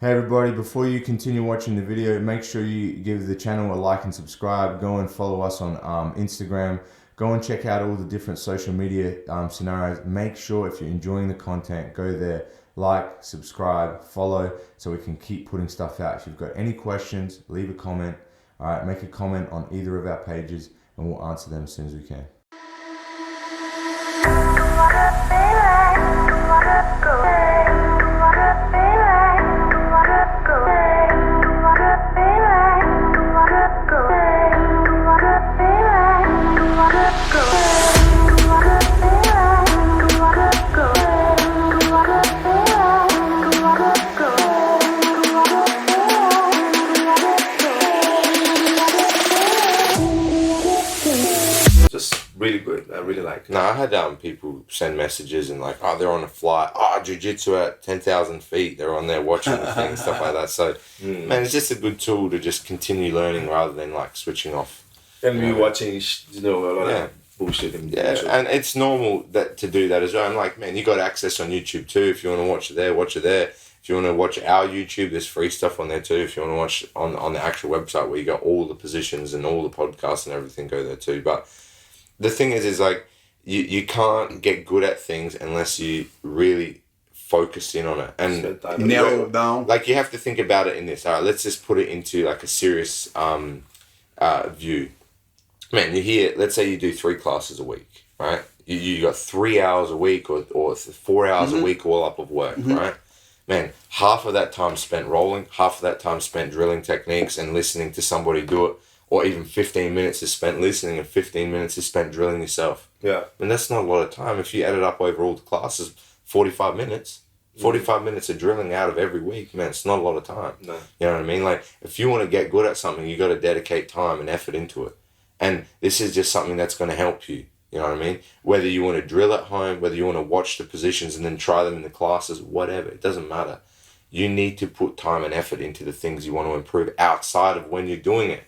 Hey everybody, before you continue watching the video, make sure you give the channel a like and subscribe. Go and follow us on Instagram. Go and check out all the different social media scenarios. Make sure if you're enjoying the content, go there, like, subscribe, follow, so we can keep putting stuff out. If you've got any questions, leave a comment. All right, make a comment on either of our pages and we'll answer them as soon as we can. Really good. I really like it. No, I had people send messages and like, oh, they're on a flight. Oh, jiu-jitsu at 10,000 feet. They're on there watching the thing and stuff like that. So, man, it's just a good tool to just continue learning rather than like switching off. And we watching, a lot of bullshit. And it's normal to do that as well. I'm like, man, you got access on YouTube too. If you want to watch it there, watch it there. If you want to watch our YouTube, there's free stuff on there too. If you want to watch on the actual website where you got all the positions and all the podcasts and everything, go there too. But the thing is like, you can't get good at things unless you really focus in on it and narrow it down. Like you have to think about it in this. All right, let's just put it into like a serious view. Man, you hear, let's say you do 3 classes a week, right? You got 3 hours a week or 4 hours a week all up of work, right? Man, half of that time spent rolling, half of that time spent drilling techniques and listening to somebody do it. Or even 15 minutes is spent listening and 15 minutes is spent drilling yourself. Yeah. And that's not a lot of time. If you add it up over all the classes, 45 minutes. 45 minutes of drilling out of every week, man, it's not a lot of time. No. You know what I mean? Like, if you want to get good at something, you got to dedicate time and effort into it. And this is just something that's going to help you. You know what I mean? Whether you want to drill at home, whether you want to watch the positions and then try them in the classes, whatever, it doesn't matter. You need to put time and effort into the things you want to improve outside of when you're doing it.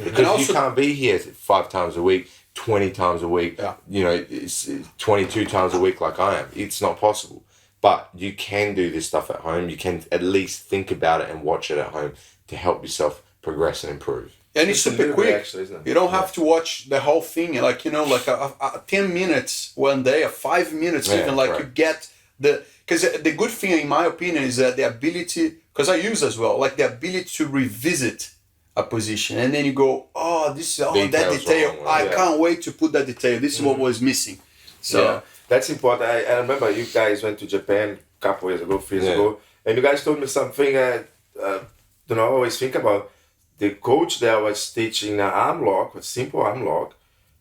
Because also, you can't be here 5 times a week, 20 times a week, 22 times a week like I am. It's not possible. But you can do this stuff at home. You can at least think about it and watch it at home to help yourself progress and improve. And it's super quick. Actually, isn't it? You don't have to watch the whole thing. Like, like a 10 minutes one day, 5 minutes even. Like you get because the good thing in my opinion is that the ability, because I use as well, like the ability to revisit a position and then you go, oh, this is that detail. I can't wait to put that detail. This is what was missing. So that's important. I remember you guys went to Japan a couple years ago, 3 years ago, and you guys told me something I always think about. The coach there was teaching an arm lock, a simple arm lock,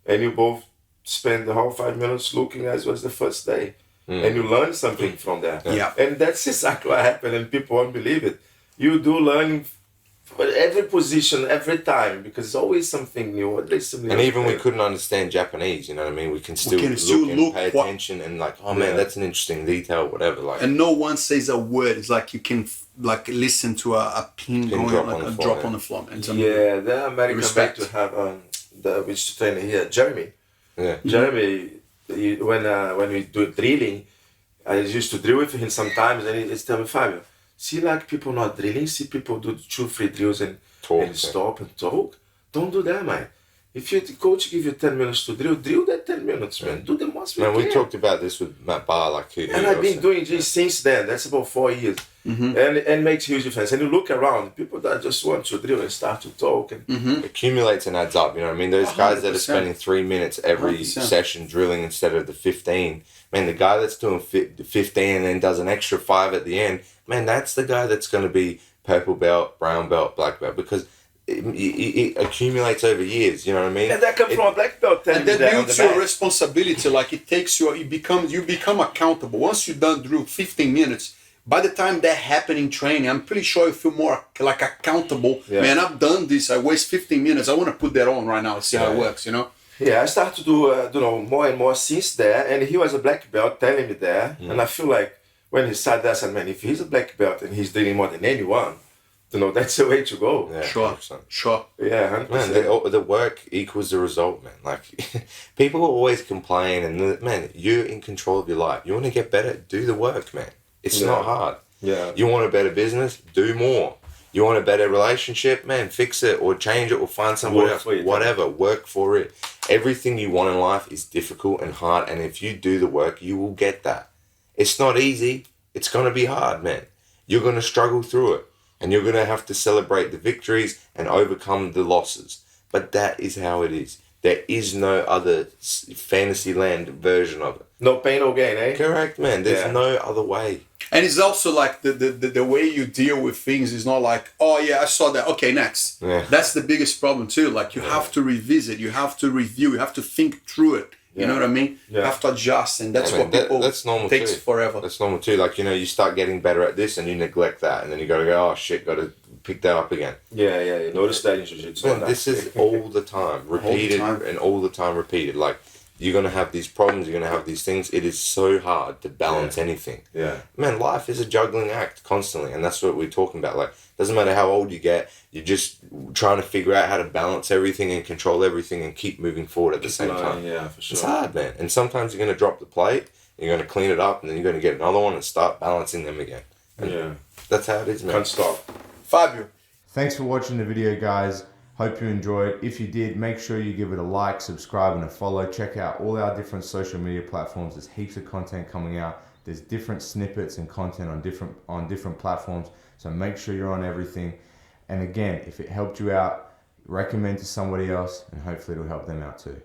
and you both spent the whole 5 minutes looking as was the first day. And you learned something from that. Yeah. And that's exactly what happened, and people won't believe it. You do learning for every position, every time, because it's always something new. And even we couldn't understand Japanese, you know what I mean? We can still look and pay attention and like, oh man, that's an interesting detail, whatever. Like, and no one says a word. It's like you can like listen to a pin going, drop like on a the drop floor, on the floor. And the American back to have which trainer here, Jeremy. Yeah. Jeremy, when we do drilling, I used to drill with him sometimes, and he's telling me, Fabio, see like people not drilling, see people do 2-3 drills and stop and talk. Don't do that, man. If the coach give you 10 minutes to drill that 10 minutes, man. Do the most we can. We talked about this with Matt Barr, like and I've been doing this since then. That's about 4 years. And makes huge difference. And you look around, people that just want to drill and start to talk. And accumulates and adds up, you know what I mean? Those guys that are spending 3 minutes every 100%. Session drilling instead of the 15. Man, the guy that's doing 15 and then does an extra 5 at the end, man, that's the guy that's going to be purple belt, brown belt, black belt, because it accumulates over years, you know what I mean? And that comes from a black belt. And that builds your responsibility, like it takes you become accountable. Once you're done drill 15 minutes, by the time that happen in training, I'm pretty sure you feel more like accountable. Yeah. Man, I've done this, I waste 15 minutes, I want to put that on right now and see how it works, you know? Yeah, I started to do more and more since there, and he was a black belt telling me there, and I feel like when he said that, I said, man, if he's a black belt and he's doing more than anyone, that's the way to go. Yeah, sure. 100%. Sure. Yeah, 100%. Man, the work equals the result, man. Like, people always complain, and man, you're in control of your life. You want to get better, do the work, man. It's not hard. Yeah. You want a better business? Do more. You want a better relationship? Man, fix it or change it or find somebody else. Whatever, work for it. Everything you want in life is difficult and hard, and if you do the work, you will get that. It's not easy. It's going to be hard, man. You're going to struggle through it, and you're going to have to celebrate the victories and overcome the losses. But that is how it is. There is no other fantasy land version of it. No pain, no gain, eh? Correct, man. There's no other way. And it's also like the way you deal with things is not like, oh yeah, I saw that, okay, next. Yeah. That's the biggest problem too. Like you have to revisit, you have to review, you have to think through it. You know what I mean? You have to adjust, and that's what people that's normal takes too. forever. That's normal too. Like, you start getting better at this and you neglect that, and then you got to go, oh shit, got to pick that up again. Yeah. You notice that in jiu-jitsu. Man, this is all the time, repeated and all the time repeated. Like, you're going to have these problems, you're going to have these things. It is so hard to balance anything. Yeah. Man, life is a juggling act constantly, and that's what we're talking about. Like, doesn't matter how old you get, you're just trying to figure out how to balance everything and control everything and keep moving forward at the same time. Yeah, for sure. It's hard, man. And sometimes you're going to drop the plate, you're going to clean it up, and then you're going to get another one and start balancing them again. And that's how it is, man. Can't stop. Fabio. Thanks for watching the video, guys. Hope you enjoyed. If you did, make sure you give it a like, subscribe, and a follow. Check out all our different social media platforms. There's heaps of content coming out. There's different snippets and content on different platforms. So make sure you're on everything. And again, if it helped you out, recommend to somebody else, and hopefully it'll help them out too.